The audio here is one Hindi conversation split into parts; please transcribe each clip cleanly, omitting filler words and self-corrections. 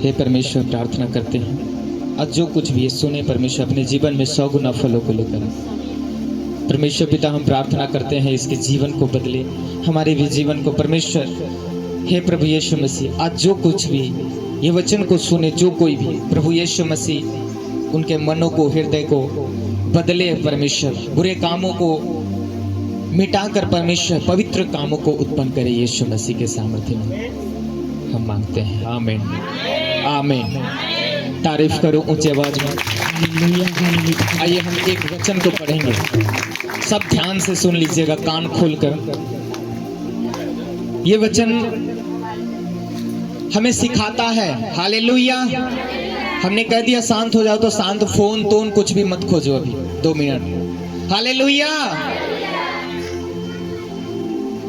हे परमेश्वर, प्रार्थना करते हैं आज जो कुछ भी ये सुने परमेश्वर अपने जीवन में 100 गुना फलों को लेकर। परमेश्वर पिता, हम प्रार्थना करते हैं इसके जीवन को बदले, हमारे भी जीवन को परमेश्वर। हे प्रभु यीशु मसीह, आज जो कुछ भी ये वचन को सुने जो कोई भी, प्रभु यीशु मसीह उनके मनों को, हृदय को बदले परमेश्वर, बुरे कामों को मिटाकर परमेश्वर पवित्र कामों को उत्पन्न करे यीशु मसीह के सामर्थ्य में हम मांगते हैं। आमीन आमीन। तारीफ करो ऊंचे आवाज में। आइए हम एक वचन को पढ़ेंगे, सब ध्यान से सुन लीजिएगा, कान खोलकर। ये वचन हमें सिखाता है। हालेलुया। हमने कह दिया शांत हो जाओ तो शांत, फोन तोन कुछ भी मत खोजो अभी 2 मिनट। हालेलुया।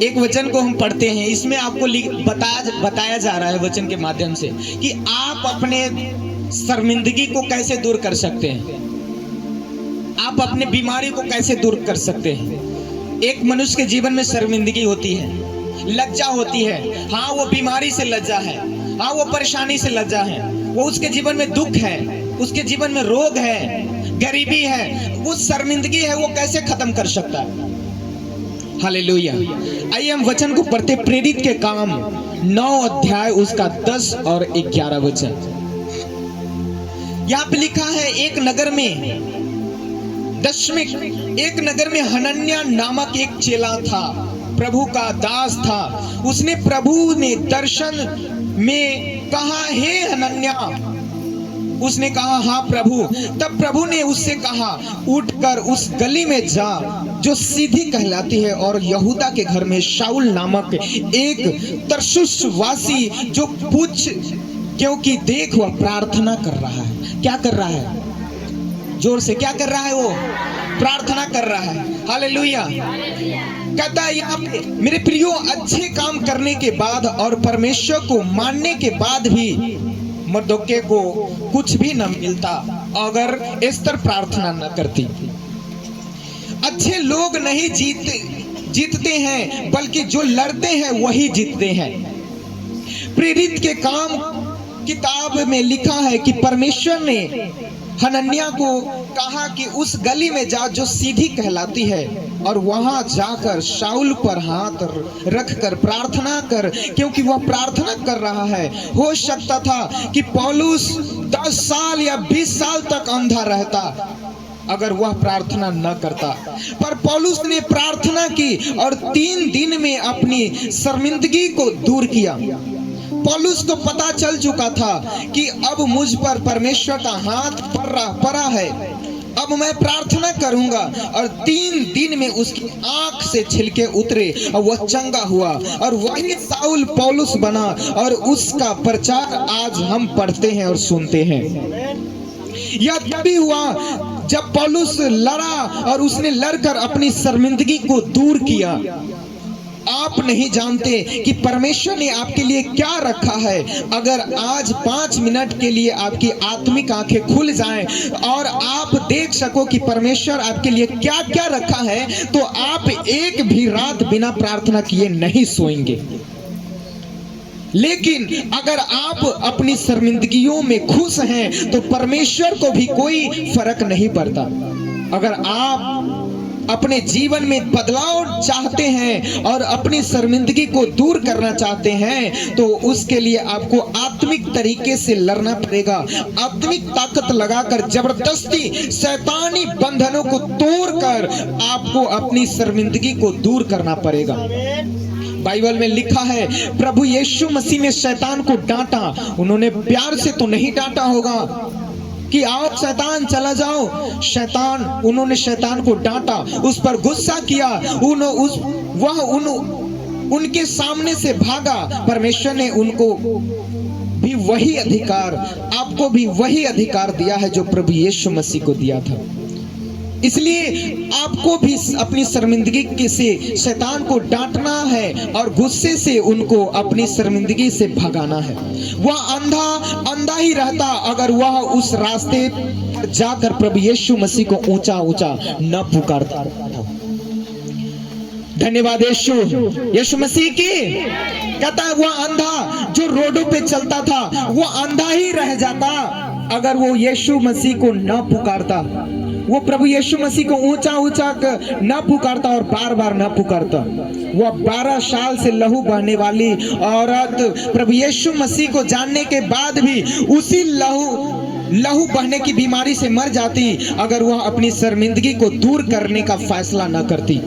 एक वचन को हम पढ़ते हैं, इसमें आपको बताया जा रहा है वचन के माध्यम से कि आप अपने शर्मिंदगी को कैसे दूर कर सकते हैं, आप अपने बीमारी को कैसे दूर कर सकते हैं। एक मनुष्य के जीवन में शर्मिंदगी होती है, लज्जा होती है। हाँ, वो बीमारी से लज्जा है, हाँ वो परेशानी से लज्जा है, वो उसके जीवन में दुख है, उसके जीवन में रोग है, गरीबी है, वो शर्मिंदगी है, वो कैसे खत्म कर सकता है। हालेलुया। आइए हम वचन को पढ़ते। प्रेरित के काम 9 अध्याय उसका 10 और 11 वचन। यहाँ पे लिखा है, एक नगर में हनन्याह नामक एक चेला था, प्रभु का दास था। उसने प्रभु ने दर्शन में कहा, हे हनन्याह। उसने कहा, हाँ प्रभु। तब प्रभु ने उससे कहा, उठकर उस गली में जा जो सीधी कहलाती है, और यहूदा के घर में शाऊल नामक एक तरसुस वासी जो पूछ, क्योंकि देख वह प्रार्थना कर रहा है। क्या कर रहा है? जोर से क्या कर रहा है? वो प्रार्थना कर रहा है। हालेलुया। कहता है यहाँ पे, मेरे प्रियो, अच्छे काम करने के बाद और परमेश्वर को मानने के बाद भी मर्दोके को कुछ भी न मिलता अगर एस्तर प्रार्थना न करती। अच्छे लोग नहीं जीतते हैं, बल्कि जो लड़ते हैं वही जीतते हैं। प्रेरित के काम किताब में लिखा है कि परमेश्वर ने हनन्याह को कहा कि उस गली में जा जो सीधी कहलाती है, और वहां जाकर शाऊल पर हाथ रखकर प्रार्थना कर, क्योंकि वह प्रार्थना कर रहा है। हो सकता था कि पौलुस 10 साल या 20 साल तक अंधा रहता अगर वह प्रार्थना न करता, पर पौलुस ने प्रार्थना की और 3 दिन में अपनी शर्मिंदगी को दूर किया। पौलुस को पता चल चुका था कि अब मुझ पर परमेश्वर का हाथ पड़ा है, अब मैं प्रार्थना करूंगा। और 3 दिन में उसकी आंख से छिलके उतरे और वह चंगा हुआ, और वही शाऊल पौलुस बना, और उसका प्रचार आज हम पढ़ते हैं और सुनते हैं। यह तभी हुआ जब पौलुस लड़ा और उसने लड़कर अपनी शर्मिंदगी को दूर किया। आप नहीं जानते कि परमेश्वर ने आपके लिए क्या रखा है। अगर आज 5 मिनट के लिए आपकी आत्मिक आंखें खुल जाएं और आप देख सको कि परमेश्वर आपके लिए क्या क्या रखा है, तो आप एक भी रात बिना प्रार्थना किए नहीं सोएंगे। लेकिन अगर आप अपनी शर्मिंदगियों में खुश हैं तो परमेश्वर को भी कोई फर्क नहीं पड़ता। अगर आप अपने जीवन में बदलाव चाहते हैं और अपनी शर्मिंदगी को दूर करना चाहते हैं, तो उसके लिए आपको आत्मिक तरीके से लड़ना पड़ेगा। आत्मिक ताकत लगाकर जबरदस्ती शैतानी बंधनों को तोड़कर आपको अपनी शर्मिंदगी को दूर करना पड़ेगा। बाइबल में लिखा है, प्रभु यीशु मसीह ने शैतान को डांटा। उन्होंने प्यार से तो नहीं डांटा होगा कि आओ शैतान चला जाओ। उन्होंने शैतान को डांटा, उस पर गुस्सा किया, उनके सामने से भागा। परमेश्वर ने उनको भी वही अधिकार, आपको भी वही अधिकार दिया है जो प्रभु यीशु मसीह को दिया था। इसलिए आपको भी अपनी शर्मिंदगी से शैतान को डांटना है और गुस्से से उनको अपनी शर्मिंदगी से भगाना है। वह अंधा ही रहता अगर वह उस रास्ते जाकर प्रभु यीशु मसीह को ऊंचा ऊंचा न पुकारता। धन्यवाद यीशु, यीशु मसीह की। कहता है वो अंधा जो रोडों पे चलता था वो अंधा ही रह जाता अगर वो यीशु मसीह को न पुकारता, वो प्रभु यीशु मसीह को ऊंचा ऊंचा न पुकारता और बार बार न पुकारता। वो 12 साल से लहू बहने वाली औरत प्रभु यीशु मसीह को जानने के बाद भी उसी लहू बहने की बीमारी से मर जाती अगर वह अपनी शर्मिंदगी को दूर करने का फैसला न करती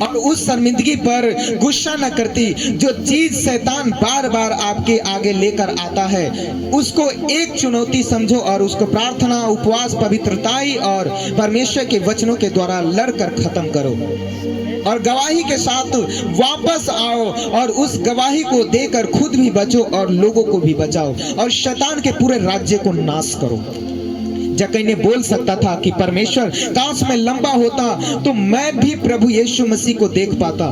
और उस शर्मिंदगी पर गुस्सा न करती। जो चीज शैतान बार बार आपके आगे लेकर आता है उसको एक चुनौती समझो और उसको प्रार्थना, उपवास, पवित्रताई और परमेश्वर के वचनों के द्वारा लड़कर खत्म करो और गवाही के साथ वापस आओ और उस गवाही को देकर खुद भी बचो और लोगों को भी बचाओ और शैतान के पूरे राज्य को नाश करो। जक्कई ने बोल सकता था कि परमेश्वर काश मैं लंबा होता तो मैं भी प्रभु यीशु मसीह को देख पाता।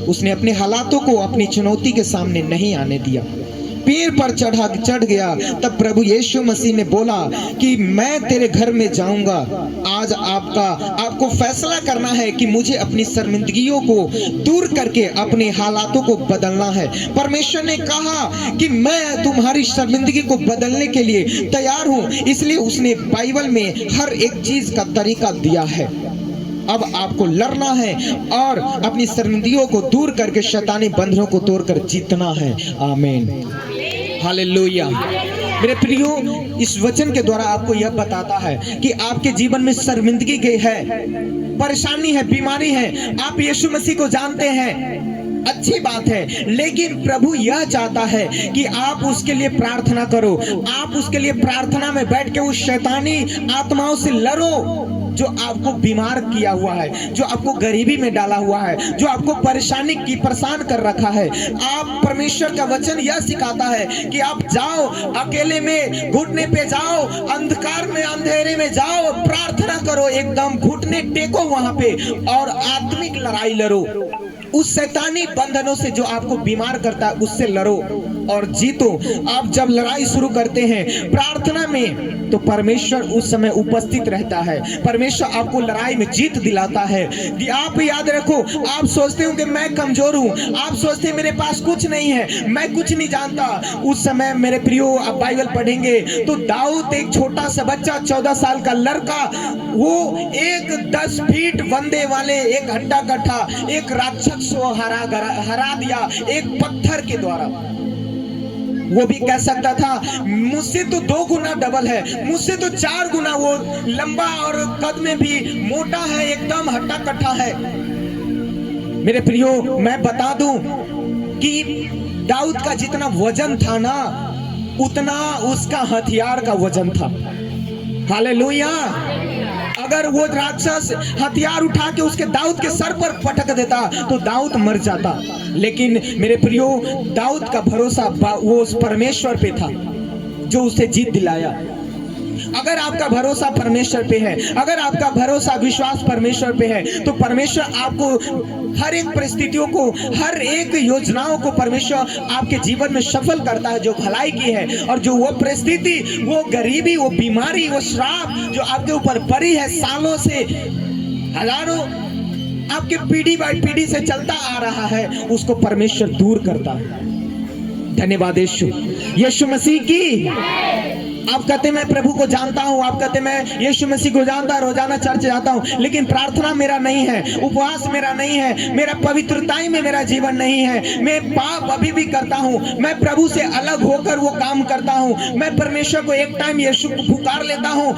उसने अपने हालातों को अपनी चुनौती के सामने नहीं आने दिया, पेड़ पर चढ़ गया। तब प्रभु यीशु मसीह ने बोला कि मैं तेरे घर में जाऊंगा। आज आपको फैसला करना है कि मुझे अपनी शर्मिंदगियों को दूर करके अपने हालातों को बदलना है। परमेश्वर ने कहा कि मैं तुम्हारी शर्मिंदगी को बदलने के लिए तैयार हूं, इसलिए उसने बाइबल में हर एक चीज का तरीका दिया है। अब आपको लड़ना है और अपनी शर्मिंदगियों को दूर करके शैतानी बंधनों को तोड़कर जीतना है। आमीन, हालेलुया। मेरे प्रियो, इस वचन के द्वारा आपको यह बताता है कि आपके जीवन में शर्मिंदगी है, परेशानी है, बीमारी है, आप यीशु मसीह को जानते हैं, अच्छी बात है, लेकिन प्रभु यह चाहता है कि आप उसके लिए प्रार्थना करो। आप उसके लिए प्रार्थना में बैठ के उस शैतानी आत्माओं से लड़ो जो आपको बीमार किया हुआ है, जो आपको गरीबी में डाला हुआ है, जो आपको परेशान कर रखा है। आप परमेश्वर का वचन यह सिखाता है कि आप जाओ, अकेले में घुटने पे जाओ, अंधकार में, अंधेरे में जाओ, प्रार्थना करो, एकदम घुटने टेको वहां पे और आत्मिक लड़ाई लड़ो। उस शैतानी बंधनों से जो आपको बीमार करता है उससे लड़ो और जीतो। आप जब लड़ाई शुरू करते हैं प्रार्थना में तो परमेश्वर उस समय उपस्थित रहता है। परमेश्वर आपको लड़ाई में जीत दिलाता है। कि आप याद रखो, आप सोचते हो कि मैं कमजोर हूं, आप सोचते हैं मेरे पास कुछ नहीं है, मैं कुछ नहीं जानता। उस समय मेरे प्रियो, आप बाइबल पढ़ेंगे तो दाऊद एक छोटा सा बच्चा, 14 साल का लड़का, वो एक 10 फीट वंदे वाले एक हड्डा कट्ठा एक राक्षस को हरा दिया एक पत्थर के द्वारा। वो भी कह सकता था मुझसे तो 2 गुना डबल है, मुझसे तो 4 गुना वो लंबा और कद में भी मोटा है, एकदम हट्टा कट्ठा है। मेरे प्रियो, मैं बता दूं कि दाऊद का जितना वजन था ना उतना उसका हथियार का वजन था। हालेलुया। अगर वो राक्षस हथियार उठा के उसके दाऊद के सर पर पटक देता तो दाऊद मर जाता। लेकिन मेरे प्रियो, दाऊद का भरोसा वो उस परमेश्वर पे था जो उसे जीत दिलाया। अगर आपका भरोसा परमेश्वर पे है, अगर आपका भरोसा विश्वास परमेश्वर पे है तो परमेश्वर आपको हर एक परिस्थितियों को, हर एक योजनाओं को परमेश्वर आपके जीवन में सफल करता है जो भलाई की है। और जो वो परिस्थिति, वो गरीबी, वो बीमारी, वो श्राप जो आपके ऊपर पड़ी है सालों से, हजारों आपके पीढ़ी बाई पीढ़ी से चलता आ रहा है, उसको परमेश्वर दूर करता है। धन्यवाद यीशु मसीह की। आप कहते मैं प्रभु को जानता हूं, आप कहते मैं यीशु मसीह को जानता, रोजाना चर्च जाता हूं, लेकिन प्रार्थना मेरा नहीं है, उपवास मेरा नहीं है, मेरा पवित्रताई में मेरा जीवन नहीं है, मैं पाप अभी भी करता हूं, मैं प्रभु से अलग होकर वो काम करता हूं, मैं परमेश्वर को एक टाइम यीशु को पुकार लेता हूं,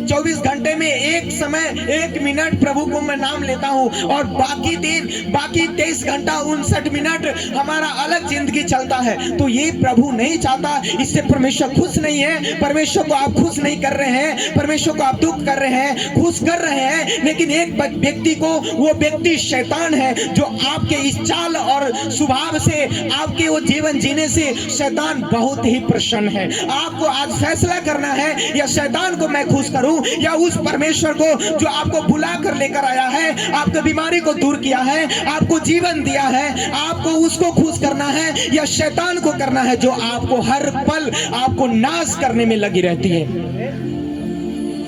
24 घंटे में एक समय 1 मिनट प्रभु को मैं नाम लेता हूं और बाकी दिन, बाकी 23 घंटा 59 मिनट हमारा अलग जिंदगी चलता है। तो ये प्रभु नहीं चाहता, इससे परमेश्वर खुश नहीं है। परमेश्वर को आप खुश नहीं कर रहे हैं, परमेश्वर को आप दुख कर रहे हैं, खुश कर रहे हैं, लेकिन एक व्यक्ति को, वो व्यक्ति शैतान है जो आपके इस चाल और स्वभाव से, आपके वो जीवन जीने से शैतान बहुत ही प्रसन्न है। आपको आज फैसला करना है, या शैतान को मैं खुश करूं या उस परमेश्वर को जो आपको बुला कर लेकर आया है, आपकी बीमारी को दूर किया है, आपको जीवन दिया है, आपको उसको खुश करना है या शैतान को करना है जो आपको हर पल आपको नाश करने में लगी रहती है।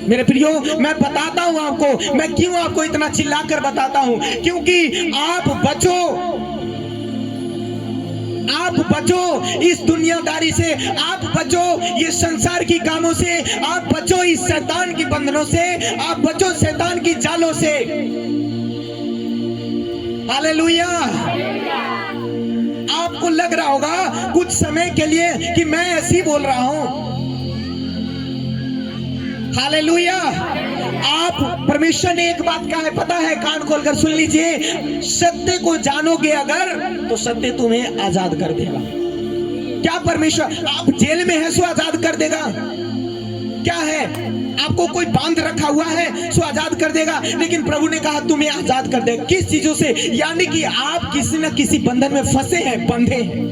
मेरे प्रियो, मैं बताता हूं आपको, मैं क्यों आपको इतना चिल्लाकर बताता हूं, क्योंकि आप बचो, आप बचो इस दुनियादारी से, आप बचो ये संसार की कामों से, आप बचो इस शैतान की बंधनों से, आप बचो शैतान की जालों से। हालेलुया। आपको लग रहा होगा कुछ समय के लिए कि मैं ऐसे ही बोल रहा हूं। हालेलुया। आप, परमेश्वर ने एक बात कहा है, पता है, कान खोलकर सुन लीजिए, सत्य को जानोगे अगर तो सत्य तुम्हें आजाद कर देगा। क्या परमेश्वर, आप जेल में है सो आजाद कर देगा? क्या है, आपको कोई बांध रखा हुआ है सो आजाद कर देगा, लेकिन प्रभु ने कहा तुम्हें आजाद कर देगा। किस चीजों से? यानी कि आप किसी न किसी बंधन में फंसे हैं, बंधे हैं।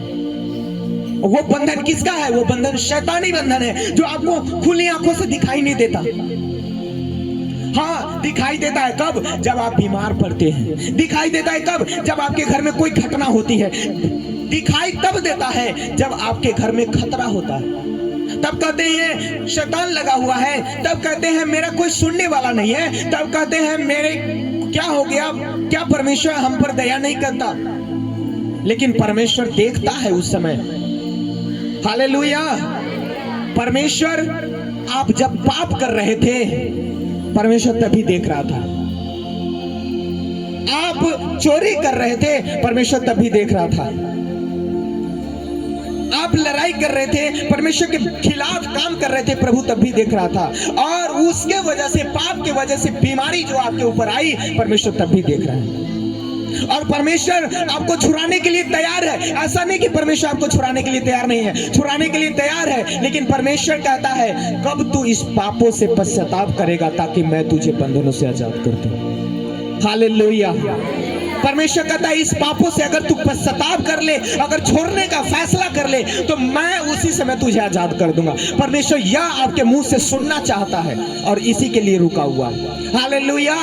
वो बंधन किसका है? वो बंधन शैतानी बंधन है, जो आपको खुली आंखों से दिखाई नहीं देता। हाँ, दिखाई देता है कब? जब आप बीमार पड़ते हैं। दिखाई देता है कब? जब आपके घर में कोई घटना होती है। दिखाई तब देता है जब आपके घर में खतरा होता है। तब कहते हैं शैतान लगा हुआ है, तब कहते हैं मेरा कोई सुनने वाला नहीं है, तब कहते हैं मेरे क्या हो गया, क्या परमेश्वर हम पर दया नहीं करता? लेकिन परमेश्वर देखता है उस समय। हालेलुया। परमेश्वर, आप जब पाप कर रहे थे, परमेश्वर तभी देख रहा था। आप चोरी कर रहे थे, परमेश्वर तभी देख रहा था। आप लड़ाई कर रहे थे, परमेश्वर के खिलाफ काम कर रहे थे, प्रभु तब भी देख रहा था। और उसके वजह से, पाप के वजह से बीमारी जो आपके ऊपर आई, परमेश्वर तब भी देख रहा है। और परमेश्वर आपको छुड़ाने के लिए तैयार है। ऐसा नहीं कि परमेश्वर आपको छुड़ाने के लिए तैयार नहीं है, छुड़ाने के लिए तैयार है, लेकिन परमेश्वर कहता है कब तू इस पापों से पश्चाताप करेगा ताकि मैं तुझे बंधनों से आजाद कर दूं। हालेलुया। परमेश्वर कहता है इस पापों से अगर तू पश्चाताप कर ले, अगर छोड़ने का फैसला कर ले, तो मैं उसी समय तुझे आजाद कर दूंगा। परमेश्वर यह आपके मुंह से सुनना चाहता है और इसी के लिए रुका हुआ है। हालेलुया।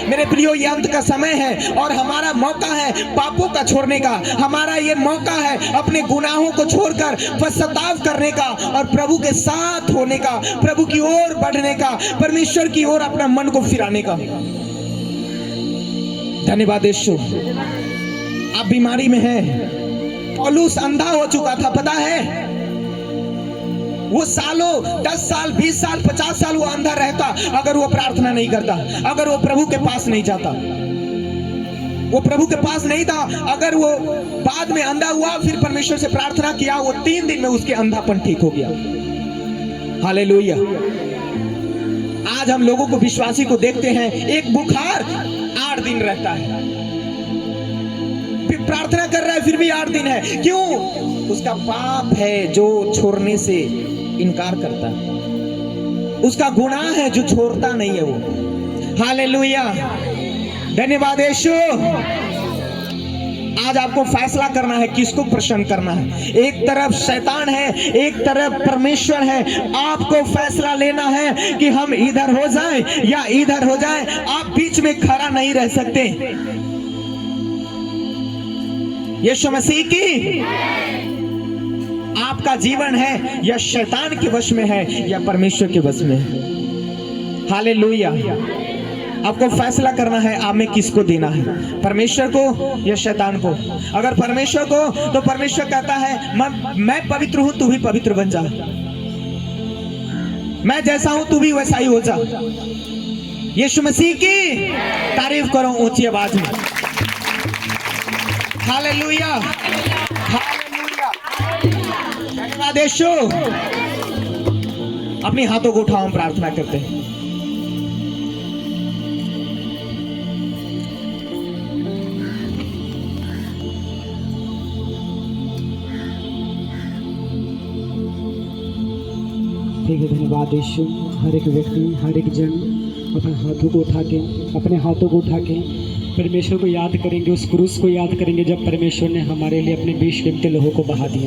मेरे प्रियो, ये अंत का समय है और हमारा मौका है पापों का छोड़ने का। हमारा ये मौका है अपने गुनाहों को छोड़कर पश्चाताप करने का और प्रभु के साथ होने का, प्रभु की ओर बढ़ने का, परमेश्वर की ओर अपना मन को फिराने का। धन्यवाद यीशु। आप बीमारी में हैं। पौलुस अंधा हो चुका था, पता है? वो सालों, 10 साल, 20 साल, 50 साल वो अंधा रहता अगर वो प्रार्थना नहीं करता, अगर वो प्रभु के पास नहीं जाता। वो प्रभु के पास नहीं था। अगर वो बाद में अंधा हुआ, फिर परमेश्वर से प्रार्थना किया, वो 3 दिन में उसके अंधापन ठीक हो गया। हालेलुया। आज हम लोगों को, विश्वासी को देखते हैं, एक बुखार 8 दिन रहता है, फिर प्रार्थना कर रहा है, फिर भी 8 दिन है। क्यों? उसका पाप है जो छोड़ने से इनकार करता है, उसका गुनाह है जो छोड़ता नहीं है वो। हालेलुया। धन्यवाद यीशु। आज आपको फैसला करना है किसको प्रसन्न करना है। एक तरफ शैतान है, एक तरफ परमेश्वर है। आपको फैसला लेना है कि हम इधर हो जाएं या इधर हो जाएं। आप बीच में खड़ा नहीं रह सकते। यीशु मसीह की आपका जीवन है या शैतान के वश में है या परमेश्वर के वश में है। हालेलुया। आपको फैसला करना है आप में किसको देना है, परमेश्वर को या शैतान को। अगर परमेश्वर को, तो परमेश्वर कहता है मैं पवित्र हूं, तू भी पवित्र बन जा। मैं जैसा हूं तू भी वैसा ही हो जा। यीशु मसीह की तारीफ करो ऊंची आवाज में। हालेलुया। हालेलुया। धन्यवाद यीशु। अपने हाथों को उठाओ, हम प्रार्थना करते हैं। ठीक है, धन्यवाद यीशु। हर एक व्यक्ति, हर एक जन अपने हाथों को उठा के परमेश्वर को याद करेंगे, उस क्रूस को याद करेंगे जब परमेश्वर ने हमारे लिए अपने 20 कीमती लोगों को बहा दिया।